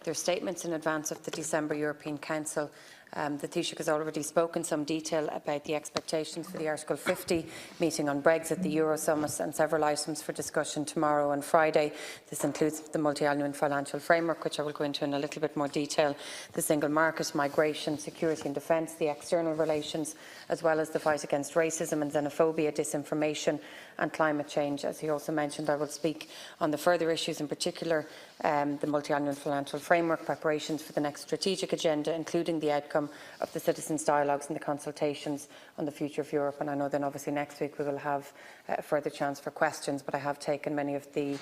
their statements in advance of the December European Council. The Taoiseach has already spoken some detail about the expectations for the Article 50 meeting on Brexit, the Euro Summit and several items for discussion tomorrow and Friday. This includes the multi-annual financial framework, which I will go into in a little bit more detail, the single market, migration, security and defence, the external relations, as well as the fight against racism and xenophobia, disinformation and climate change. As he also mentioned, I will speak on the further issues, in particular the multi-annual financial framework, preparations for the next strategic agenda, including the outcome of the citizens' dialogues and the consultations on the future of Europe. And I know then obviously next week we will have a further chance for questions, but I have taken many of the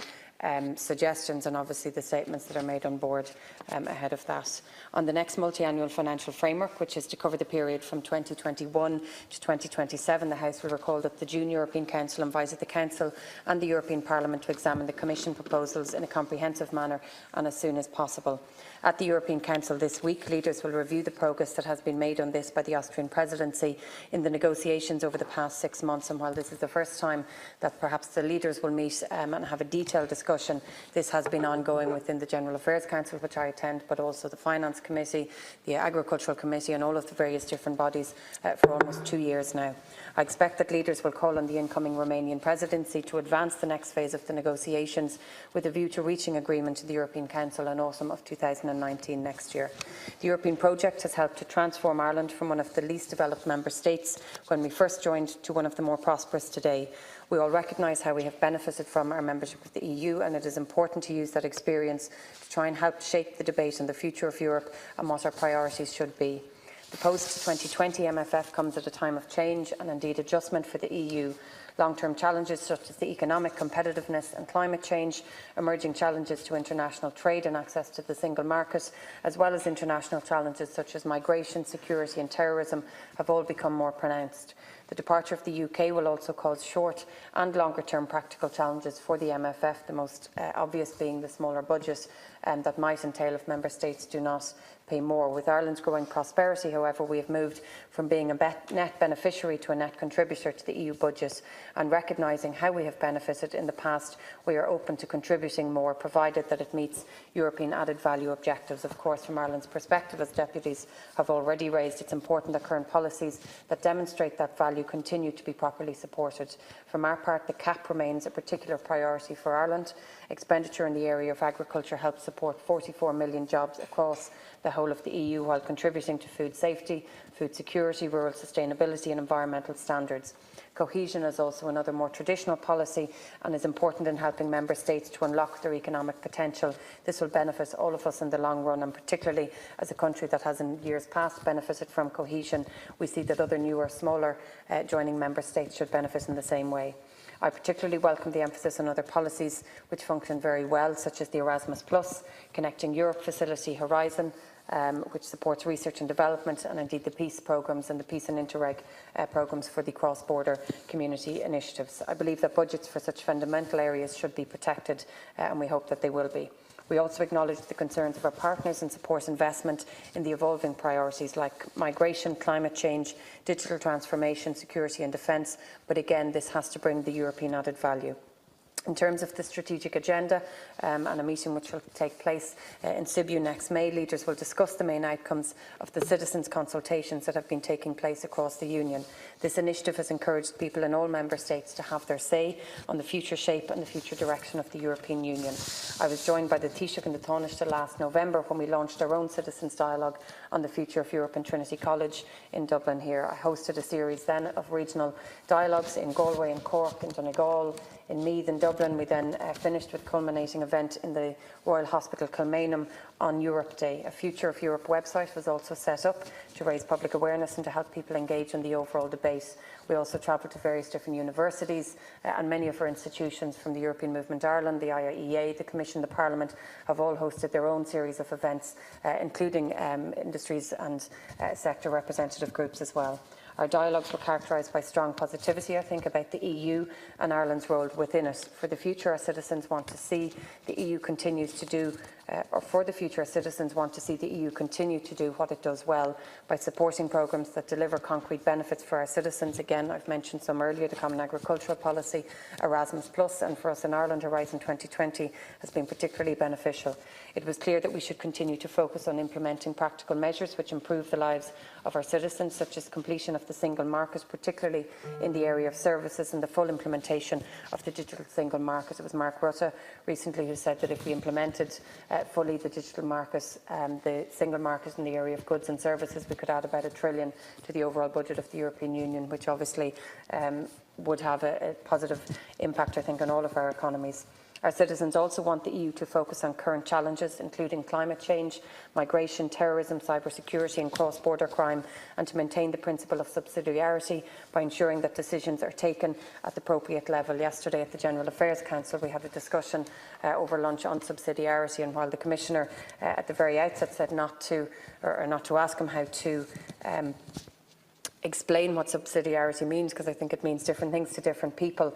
suggestions and obviously the statements that are made on board ahead of that. On the next multi-annual financial framework, which is to cover the period from 2021 to 2027, the House will recall that the June European Council invited the Council and the European Parliament to examine the Commission proposals in a comprehensive manner and as soon as possible. At the European Council this week, leaders will review the progress that has been made on this by the Austrian Presidency in the negotiations over the past 6 months. And while this is the first time that perhaps the leaders will meet and have a detailed discussion, this has been ongoing within the General Affairs Council, which I attend, but also the Finance Committee, the Agricultural Committee and all of the various different bodies for almost 2 years now. I expect that leaders will call on the incoming Romanian Presidency to advance the next phase of the negotiations with a view to reaching agreement in the European Council in autumn of 2019 next year. The European project has helped to transform Ireland from one of the least developed member states when we first joined to one of the more prosperous today. We all recognise how we have benefited from our membership of the EU, and it is important to use that experience to try and help shape the debate on the future of Europe and what our priorities should be. The post-2020 MFF comes at a time of change and indeed adjustment for the EU. Long-term challenges such as the economic competitiveness and climate change, emerging challenges to international trade and access to the single market, as well as international challenges such as migration, security and terrorism have all become more pronounced. The departure of the UK will also cause short and longer-term practical challenges for the MFF, the most obvious being the smaller budget that might entail if member states do not pay more. With Ireland's growing prosperity, however, we have moved from being a net beneficiary to a net contributor to the EU budget, and recognising how we have benefited in the past, we are open to contributing more, provided that it meets European added value objectives. Of course, from Ireland's perspective, as deputies have already raised, it's important that current policies that demonstrate that value continue to be properly supported. From our part, the CAP remains a particular priority for Ireland. Expenditure in the area of agriculture helps support 44 million jobs across the whole of the EU, while contributing to food safety, food security, rural sustainability and environmental standards. Cohesion is also another more traditional policy and is important in helping member states to unlock their economic potential. This will benefit all of us in the long run, and particularly as a country that has in years past benefited from cohesion, we see that other newer, smaller joining member states should benefit in the same way. I particularly welcome the emphasis on other policies which function very well, such as the Erasmus+, Connecting Europe Facility, Horizon, which supports research and development, and indeed the peace programmes and the peace and interreg programmes for the cross-border community initiatives. I believe that budgets for such fundamental areas should be protected, and we hope that they will be. We also acknowledge the concerns of our partners and support investment in the evolving priorities like migration, climate change, digital transformation, security and defence, but again this has to bring the European added value. In terms of the strategic agenda and a meeting which will take place in Sibiu next May, leaders will discuss the main outcomes of the citizens' consultations that have been taking place across the Union. This initiative has encouraged people in all member states to have their say on the future shape and the future direction of the European Union. I was joined by the Taoiseach and the Taoiseach last November when we launched our own citizens' dialogue on the future of Europe in Trinity College in Dublin here. I hosted a series then of regional dialogues in Galway, in Cork, in Donegal, in Meath and Dublin. We then finished with a culminating event in the Royal Hospital Kilmainham on Europe Day. A Future of Europe website was also set up to raise public awareness and to help people engage in the overall debate. We also travelled to various different universities and many of our institutions from the European Movement Ireland, the IIEA, the Commission, the Parliament have all hosted their own series of events, including industries and sector representative groups as well. Our dialogues were characterised by strong positivity, I think, about the EU and Ireland's role within it. For the future, our citizens want to see the EU continues to do or for the future, citizens want to see the EU continue to do what it does well by supporting programmes that deliver concrete benefits for our citizens. Again, I've mentioned some earlier, the Common Agricultural Policy, Erasmus+, and for us in Ireland, Horizon 2020 has been particularly beneficial. It was clear that we should continue to focus on implementing practical measures which improve the lives of our citizens, such as completion of the single market, particularly in the area of services, and the full implementation of the digital single market. It was Mark Rutte recently who said that if we implemented fully the digital market, the single market in the area of goods and services, we could add about £1 trillion to the overall budget of the European Union, which obviously would have a positive impact, I think, on all of our economies. Our citizens also want the EU to focus on current challenges, including climate change, migration, terrorism, cybersecurity and cross-border crime, and to maintain the principle of subsidiarity by ensuring that decisions are taken at the appropriate level. Yesterday at the General Affairs Council we had a discussion over lunch on subsidiarity, and while the Commissioner at the very outset said not to ask him how to explain what subsidiarity means, because I think it means different things to different people.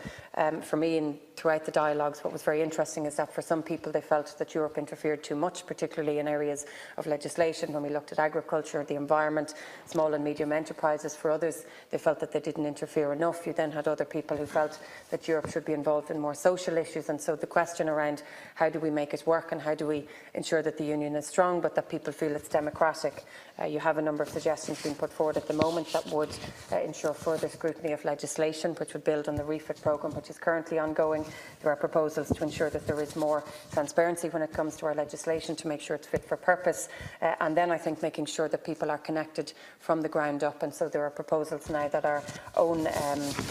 For me, and throughout the dialogues, what was very interesting is that for some people they felt that Europe interfered too much, particularly in areas of legislation. When we looked at agriculture, the environment, small and medium enterprises, for others they felt that they didn't interfere enough. You then had other people who felt that Europe should be involved in more social issues, and so the question around how do we make it work and how do we ensure that the Union is strong but that people feel it's democratic. You have a number of suggestions being put forward at the moment that would ensure further scrutiny of legislation, which would build on the REFIT programme, which is currently ongoing. There are proposals to ensure that there is more transparency when it comes to our legislation, to make sure it's fit for purpose, and then I think making sure that people are connected from the ground up. And so there are proposals now that our own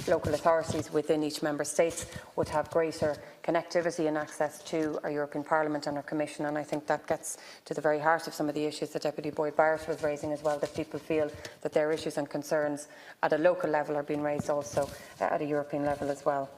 local authorities within each member state would have greater connectivity and access to our European Parliament and our Commission, and I think that gets to the very heart of some of the issues that Deputy Boyd Barrett was raising as well, that people feel that their issues and concerns at a local level are being raised also at a European level as well.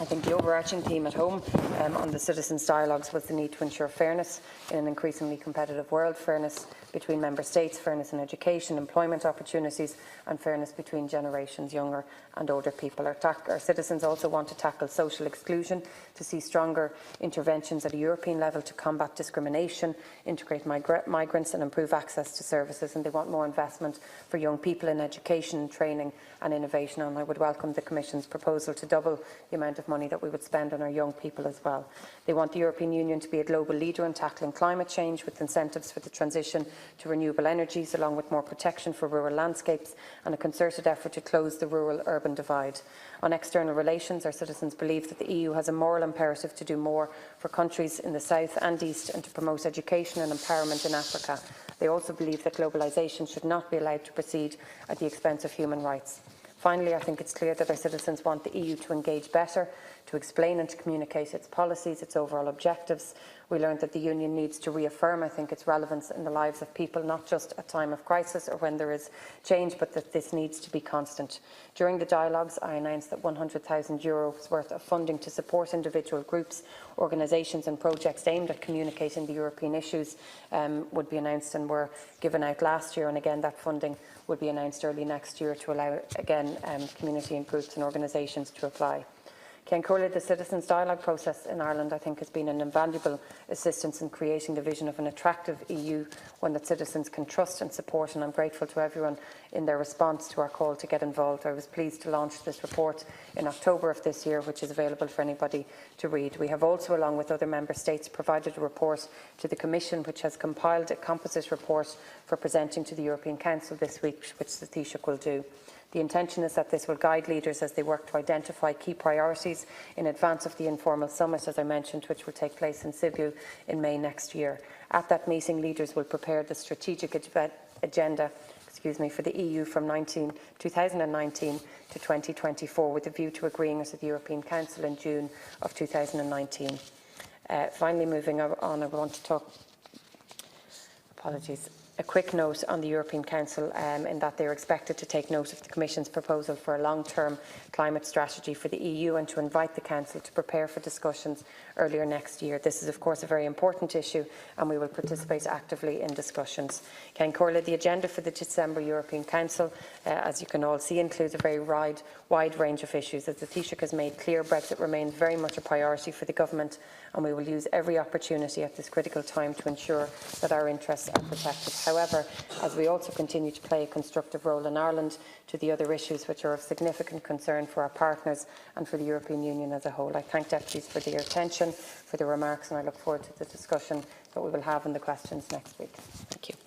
I think the overarching theme at home on the citizens' dialogues was the need to ensure fairness in an increasingly competitive world, fairness between member states, fairness in education, employment opportunities, and fairness between generations, younger and older people. Our citizens also want to tackle social exclusion, to see stronger interventions at a European level to combat discrimination, integrate migrants and improve access to services, and they want more investment for young people in education, training and innovation, and I would welcome the Commission's proposal to double the amount of money that we would spend on our young people as well. They want the European Union to be a global leader in tackling climate change, with incentives for the transition to renewable energies, along with more protection for rural landscapes and a concerted effort to close the rural-urban divide. On external relations, our citizens believe that the EU has a moral imperative to do more for countries in the south and east and to promote education and empowerment in Africa. They also believe that globalisation should not be allowed to proceed at the expense of human rights. Finally, I think it's clear that our citizens want the EU to engage better, to explain and to communicate its policies, its overall objectives. We learned that the Union needs to reaffirm, I think, its relevance in the lives of people, not just at time of crisis or when there is change, but that this needs to be constant. During the dialogues, I announced that €100,000 worth of funding to support individual groups, organisations and projects aimed at communicating the European issues would be announced and were given out last year, and again that funding would be announced early next year to allow, again, community and groups and organisations to apply. Ken Corley, the citizens' dialogue process in Ireland, I think, has been an invaluable assistance in creating the vision of an attractive EU, one that citizens can trust and support, and I'm grateful to everyone in their response to our call to get involved. I was pleased to launch this report in October of this year, which is available for anybody to read. We have also, along with other member states, provided a report to the Commission, which has compiled a composite report for presenting to the European Council this week, which the Taoiseach will do. The intention is that this will guide leaders as they work to identify key priorities in advance of the informal summit, as I mentioned, which will take place in Sibiu in May next year. At that meeting, leaders will prepare the strategic agenda for the EU from 2019 to 2024, with a view to agreeing it at the European Council in June of 2019. Finally, moving on, I want to talk. A quick note on the European Council in that they are expected to take note of the Commission's proposal for a long-term climate strategy for the EU and to invite the Council to prepare for discussions earlier next year. This is, of course, a very important issue and we will participate actively in discussions. Ken Corley, the agenda for the December European Council, as you can all see, includes a very wide range of issues. As the Taoiseach has made clear, Brexit remains very much a priority for the Government and we will use every opportunity at this critical time to ensure that our interests are protected. However, as we also continue to play a constructive role in Ireland to the other issues which are of significant concern for our partners and for the European Union as a whole, I thank deputies for their attention, for their remarks, and I look forward to the discussion that we will have in the questions next week. Thank you.